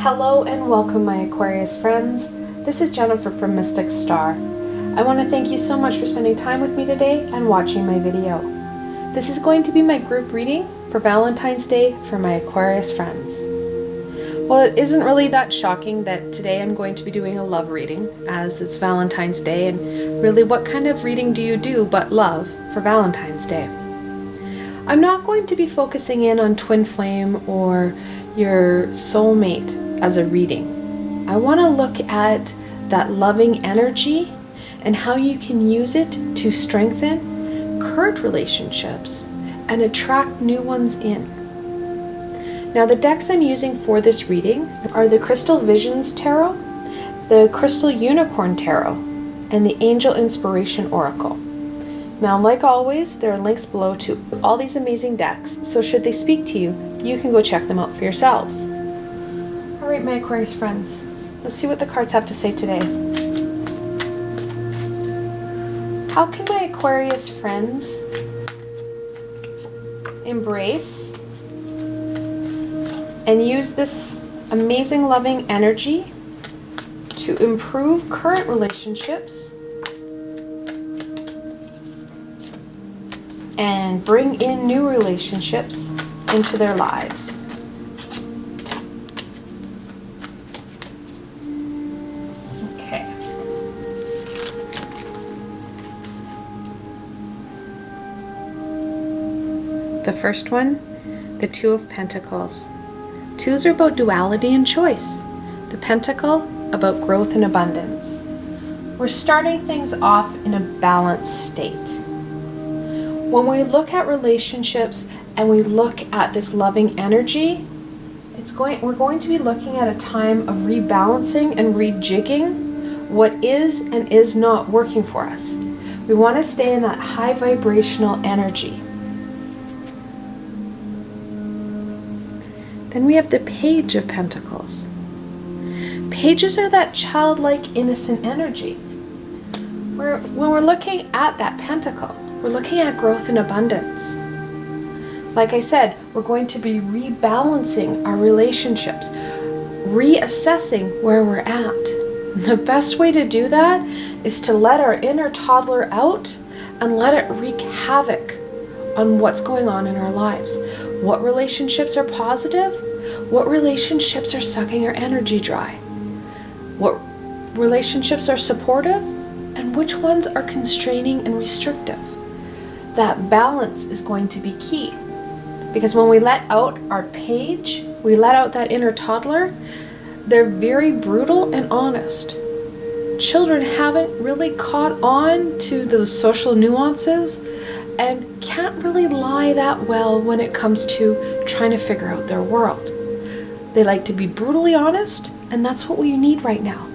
Hello and welcome, my Aquarius friends. This is Jennifer from Mystic Star. I want to thank you so much for spending time with me today and watching my video. This is going to be my group reading for Valentine's Day for my Aquarius friends. Well, it isn't really that shocking that today I'm going to be doing a love reading, as it's Valentine's Day, and really what kind of reading do you do but love for Valentine's Day? I'm not going to be focusing in on twin flame or your soulmate as a reading. I want to look at that loving energy and how you can use it to strengthen current relationships and attract new ones in. Now, the decks I'm using for this reading are the Crystal Visions Tarot, the Crystal Unicorn Tarot, and the Angel Inspiration Oracle. Now, like always, there are links below to all these amazing decks, so should they speak to you, you can go check them out for yourselves. Alright, my Aquarius friends, let's see what the cards have to say today. How can my Aquarius friends embrace and use this amazing loving energy to improve current relationships and bring in new relationships into their lives? Okay. The first one, the Two of Pentacles. Twos are about duality and choice. The Pentacle, about growth and abundance. We're starting things off in a balanced state. When we look at relationships and we look at this loving energy, we're going to be looking at a time of rebalancing and rejigging what is and is not working for us. We want to stay in that high vibrational energy. Then we have the Page of Pentacles. Pages are that childlike, innocent energy. When we're looking at that pentacle, we're looking at growth and abundance. Like I said, we're going to be rebalancing our relationships, reassessing where we're at. The best way to do that is to let our inner toddler out and let it wreak havoc on what's going on in our lives. What relationships are positive? What relationships are sucking our energy dry? What relationships are supportive? And which ones are constraining and restrictive? That balance is going to be key. Because when we let out our page, we let out that inner toddler, they're very brutal and honest. Children haven't really caught on to those social nuances and can't really lie that well when it comes to trying to figure out their world. They like to be brutally honest, and that's what we need right now.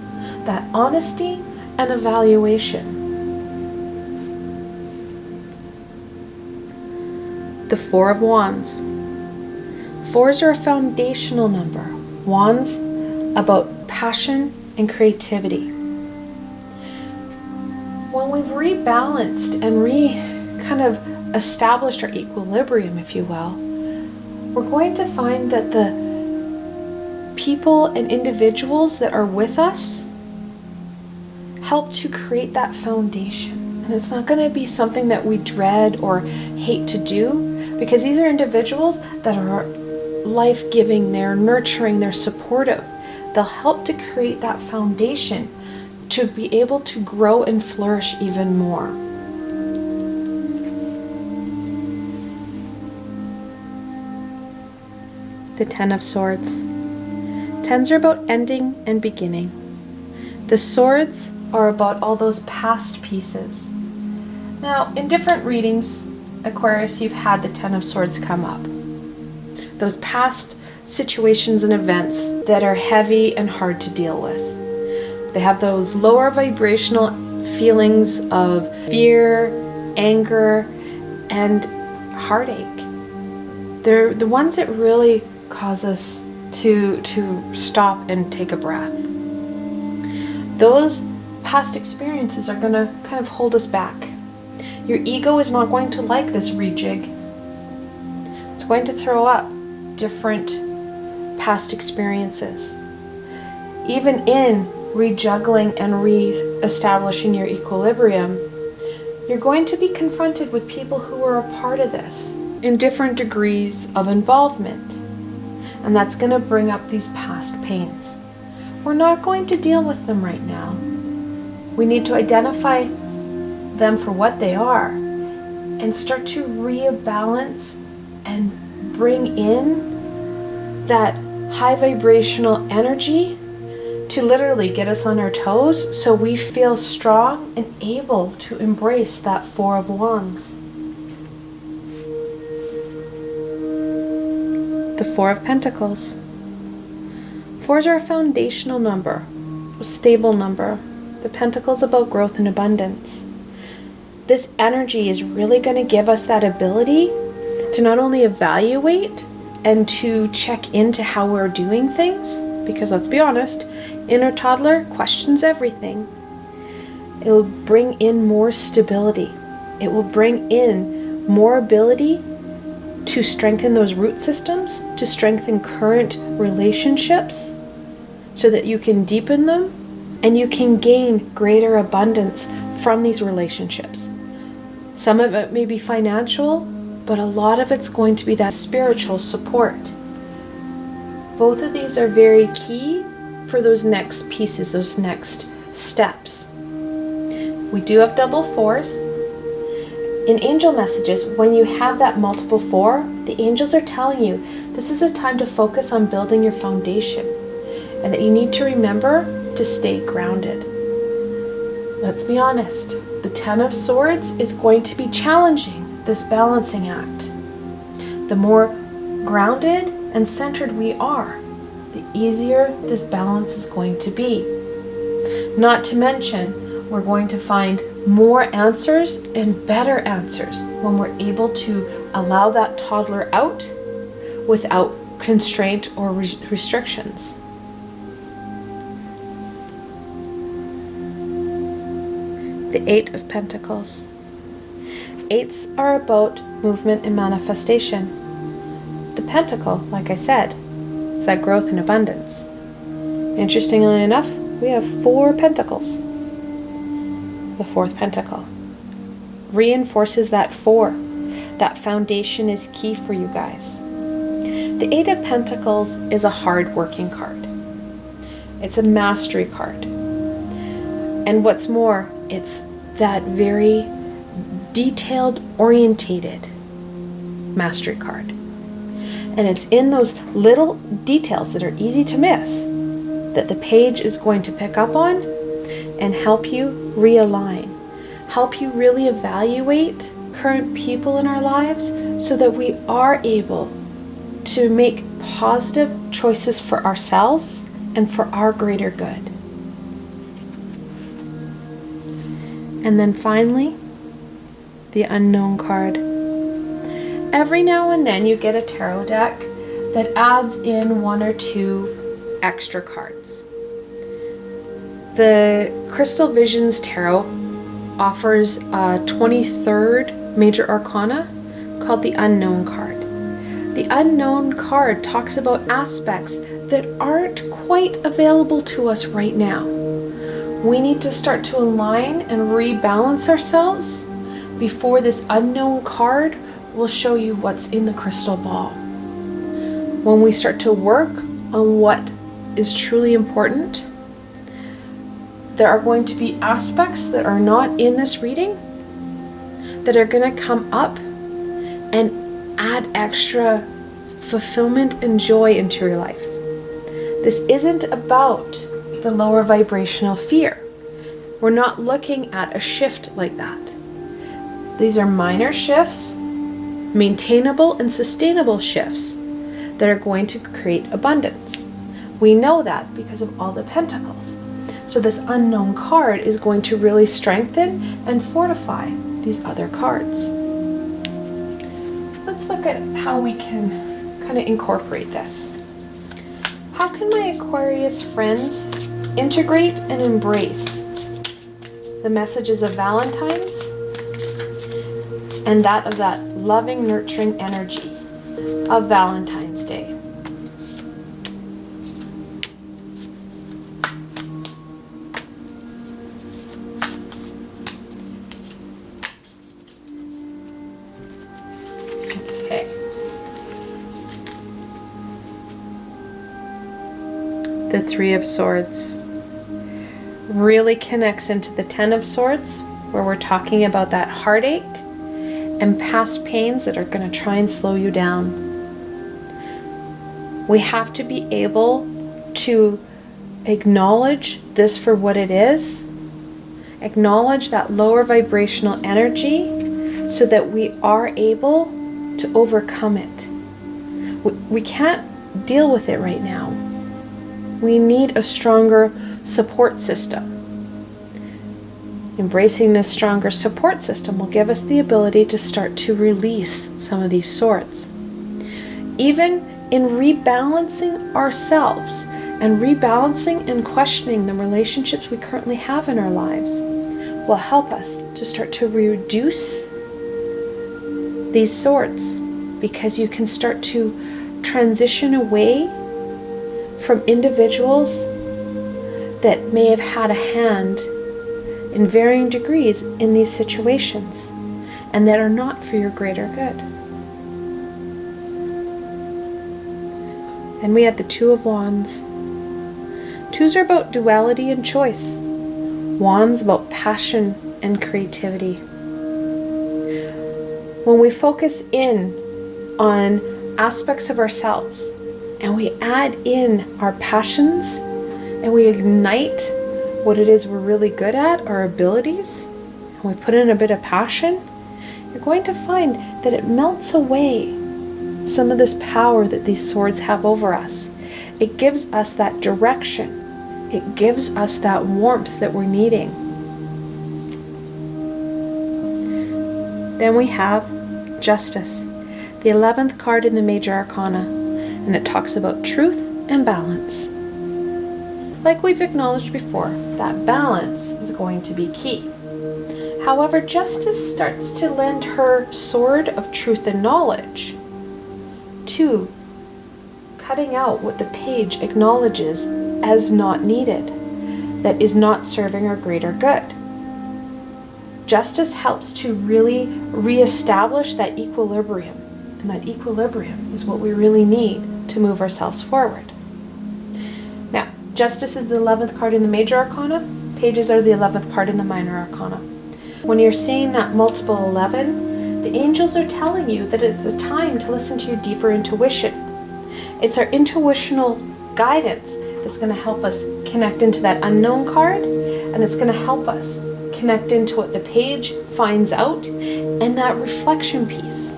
That honesty and evaluation. The Four of Wands. Fours are a foundational number. Wands about passion and creativity. When we've rebalanced and kind of established our equilibrium, if you will, we're going to find that the people and individuals that are with us help to create that foundation. And it's not going to be something that we dread or hate to do, because these are individuals that are life-giving, they're nurturing, they're supportive. They'll help to create that foundation to be able to grow and flourish even more. The Ten of Swords. Tens are about ending and beginning. The swords are about all those past pieces. Now, in different readings, Aquarius, you've had the Ten of Swords come up. Those past situations and events that are heavy and hard to deal with. They have those lower vibrational feelings of fear, anger, and heartache. They're the ones that really cause us to stop and take a breath. Those past experiences are going to kind of hold us back. Your ego is not going to like this rejig. It's going to throw up different past experiences. even in rejuggling and re-establishing your equilibrium, you're going to be confronted with people who are a part of this in different degrees of involvement. And that's going to bring up these past pains. We're not going to deal with them right now. We need to identify them for what they are and start to rebalance and bring in that high vibrational energy to literally get us on our toes so we feel strong and able to embrace that Four of Wands. The Four of Pentacles. Fours are a foundational number, a stable number. The Pentacle's about growth and abundance. This energy is really going to give us that ability to not only evaluate and to check into how we're doing things, because let's be honest, inner toddler questions everything. It will bring in more stability. It will bring in more ability to strengthen those root systems, to strengthen current relationships so that you can deepen them and you can gain greater abundance from these relationships. Some of it may be financial, but a lot of it's going to be that spiritual support. Both of these are very key for those next pieces, those next steps. We do have double fours. In angel messages, when you have that multiple four, the angels are telling you this is a time to focus on building your foundation and that you need to remember to stay grounded. Let's be honest, the Ten of Swords is going to be challenging this balancing act. The more grounded and centered we are, the easier this balance is going to be. Not to mention, we're going to find more answers and better answers when we're able to allow that toddler out without constraint or restrictions. The Eight of Pentacles. Eights are about movement and manifestation. The Pentacle, like I said, is that growth and abundance. Interestingly enough, we have 4 pentacles. The fourth pentacle reinforces that 4. That foundation is key for you guys. The Eight of Pentacles is a hard-working card. It's a mastery card. And what's more, it's that very detailed, orientated mastery card. And it's in those little details that are easy to miss that the page is going to pick up on and help you realign, help you really evaluate current people in our lives so that we are able to make positive choices for ourselves and for our greater good. And then finally, the Unknown card. Every now and then you get a tarot deck that adds in 1 or 2 extra cards. The Crystal Visions Tarot offers a 23rd major arcana called the Unknown card. The Unknown card talks about aspects that aren't quite available to us right now. We need to start to align and rebalance ourselves before this Unknown card will show you what's in the crystal ball. When we start to work on what is truly important, there are going to be aspects that are not in this reading that are going to come up and add extra fulfillment and joy into your life. This isn't about the lower vibrational fear. We're not looking at a shift like that. These are minor shifts, maintainable and sustainable shifts that are going to create abundance. We know that because of all the pentacles. So this Unknown card is going to really strengthen and fortify these other cards. Let's look at how we can kind of incorporate this. How can my Aquarius friends integrate and embrace the messages of Valentines and that of that loving, nurturing energy of Valentine's Day? Three of Swords really connects into the Ten of Swords, where we're talking about that heartache and past pains that are going to try and slow you down. We have to be able to acknowledge this for what it is, acknowledge that lower vibrational energy so that we are able to overcome it. We can't deal with it right now. We need a stronger support system. Embracing this stronger support system will give us the ability to start to release some of these swords. Even in rebalancing ourselves and rebalancing and questioning the relationships we currently have in our lives will help us to start to reduce these swords, because you can start to transition away from individuals that may have had a hand in varying degrees in these situations and that are not for your greater good. And we have the Two of Wands. Twos are about duality and choice. Wands about passion and creativity. When we focus in on aspects of ourselves and we add in our passions and we ignite what it is we're really good at, our abilities, and we put in a bit of passion, you're going to find that it melts away some of this power that these swords have over us. It gives us that direction. It gives us that warmth that we're needing. Then we have Justice, the 11th card in the Major Arcana, and it talks about truth and balance. Like we've acknowledged before, that balance is going to be key. However, Justice starts to lend her sword of truth and knowledge to cutting out what the page acknowledges as not needed, that is not serving our greater good. Justice helps to really reestablish that equilibrium, and that equilibrium is what we really need to move ourselves forward. Now, Justice is the 11th card in the Major Arcana. Pages are the 11th card in the Minor Arcana. When you're seeing that multiple 11, the angels are telling you that it's the time to listen to your deeper intuition. It's our intuitional guidance that's going to help us connect into that unknown card, and it's going to help us connect into what the page finds out, and that reflection piece,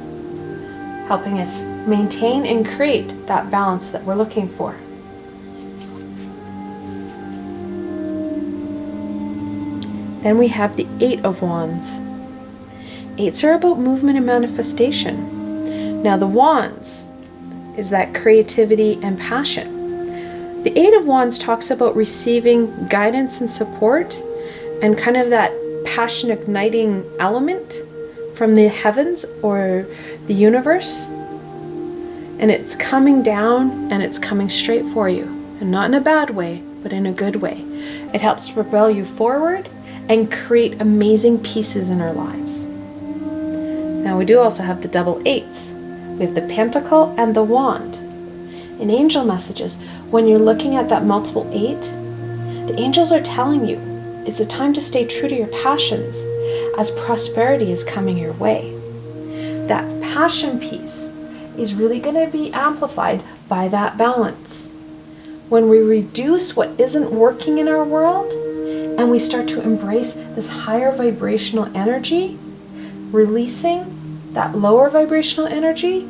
helping us maintain and create that balance that we're looking for. Then we have the Eight of Wands. Eights are about movement and manifestation. Now the Wands is that creativity and passion. The Eight of Wands talks about receiving guidance and support and kind of that passion igniting element from the heavens or the universe. And it's coming down and it's coming straight for you. And not in a bad way, but in a good way. It helps to propel you forward and create amazing pieces in our lives. Now we do also have the double eights. We have the Pentacle and the Wand. In angel messages, when you're looking at that multiple 8, the angels are telling you it's a time to stay true to your passions as prosperity is coming your way. That passion piece is really going to be amplified by that balance. When we reduce what isn't working in our world and we start to embrace this higher vibrational energy, releasing that lower vibrational energy,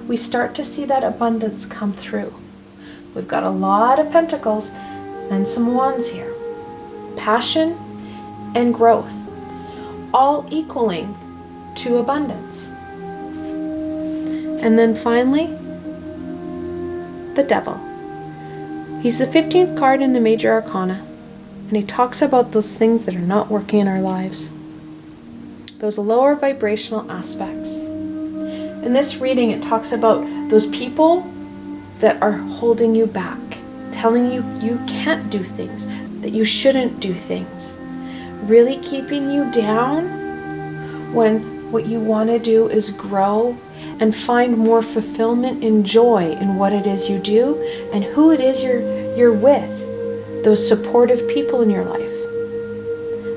we start to see that abundance come through. We've got a lot of pentacles and some wands here. Passion and growth, all equaling to abundance. And then finally, the Devil. He's the 15th card in the Major Arcana, and he talks about those things that are not working in our lives. Those lower vibrational aspects. In this reading, it talks about those people that are holding you back, telling you you can't do things, that you shouldn't do things, really keeping you down when what you want to do is grow and find more fulfillment and joy in what it is you do and who it is you're with those supportive people in your life.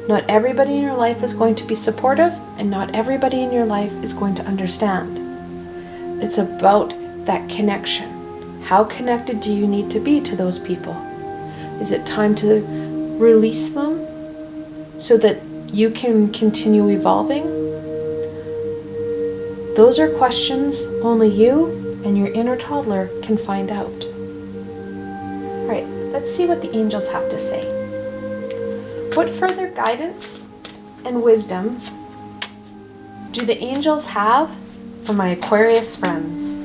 Not everybody in your life is going to be supportive, and not everybody in your life is going to understand. It's about that connection. How connected do you need to be to those people? Is it time to release them so that you can continue evolving? Those are questions only you and your inner toddler can find out. All right, let's see what the angels have to say. What further guidance and wisdom do the angels have for my Aquarius friends?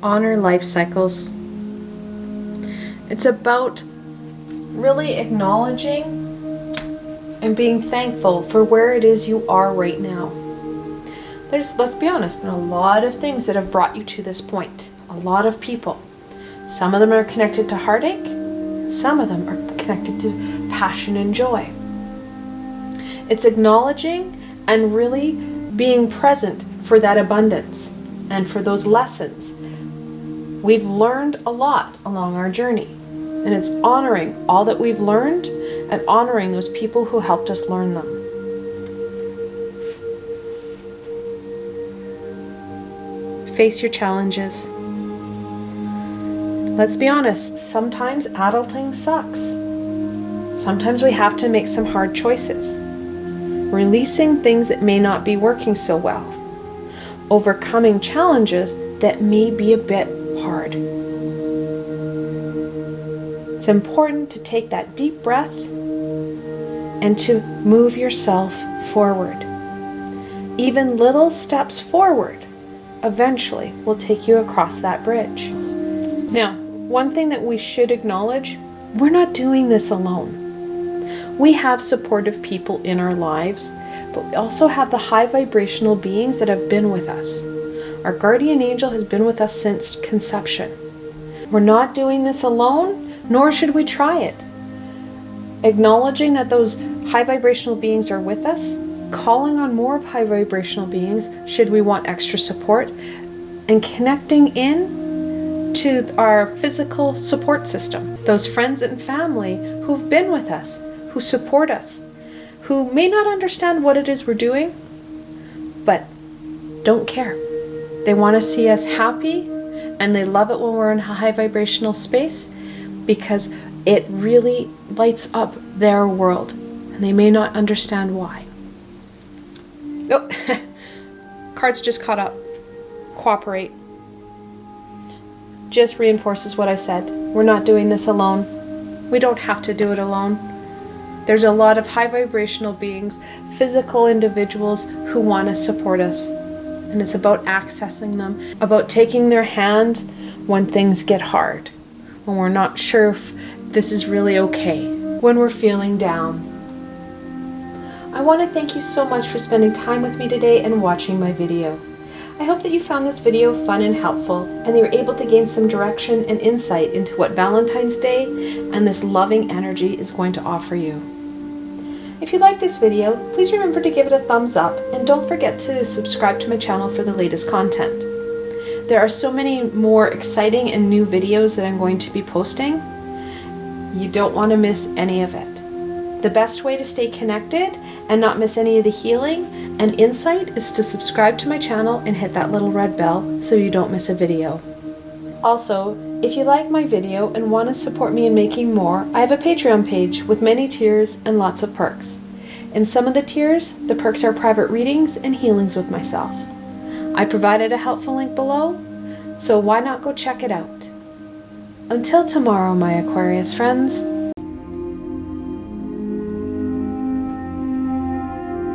Honor life cycles. It's about really acknowledging and being thankful for where it is you are right now. There's, let's be honest, been a lot of things that have brought you to this point. A lot of people. Some of them are connected to heartache. Some of them are connected to passion and joy. It's acknowledging and really being present for that abundance and for those lessons. We've learned a lot along our journey, and it's honoring all that we've learned and honoring those people who helped us learn them. Face your challenges. Let's be honest, sometimes adulting sucks. Sometimes we have to make some hard choices. Releasing things that may not be working so well. Overcoming challenges that may be a bit hard. It's important to take that deep breath and to move yourself forward. Even little steps forward eventually will take you across that bridge. Now, one thing that we should acknowledge, we're not doing this alone. We have supportive people in our lives, but we also have the high vibrational beings that have been with us. Our guardian angel has been with us since conception. We're not doing this alone, nor should we try it. Acknowledging that those high vibrational beings are with us, calling on more of high vibrational beings should we want extra support, and connecting in to our physical support system. Those friends and family who've been with us, who support us, who may not understand what it is we're doing, but don't care. They want to see us happy, and they love it when we're in a high vibrational space because it really lights up their world, and they may not understand why. Oh, cards just caught up. Cooperate. Just reinforces what I said. We're not doing this alone. We don't have to do it alone. There's a lot of high vibrational beings, physical individuals who want to support us. And it's about accessing them, about taking their hand when things get hard, when we're not sure if this is really okay, when we're feeling down. I want to thank you so much for spending time with me today and watching my video. I hope that you found this video fun and helpful, and that you're able to gain some direction and insight into what Valentine's Day and this loving energy is going to offer you. If you like this video, please remember to give it a thumbs up, and don't forget to subscribe to my channel for the latest content. There are so many more exciting and new videos that I'm going to be posting. You don't want to miss any of it. The best way to stay connected and not miss any of the healing and insight is to subscribe to my channel and hit that little red bell so you don't miss a video. Also, if you like my video and want to support me in making more, I have a Patreon page with many tiers and lots of perks. In some of the tiers, the perks are private readings and healings with myself. I provided a helpful link below, so why not go check it out? Until tomorrow, my Aquarius friends.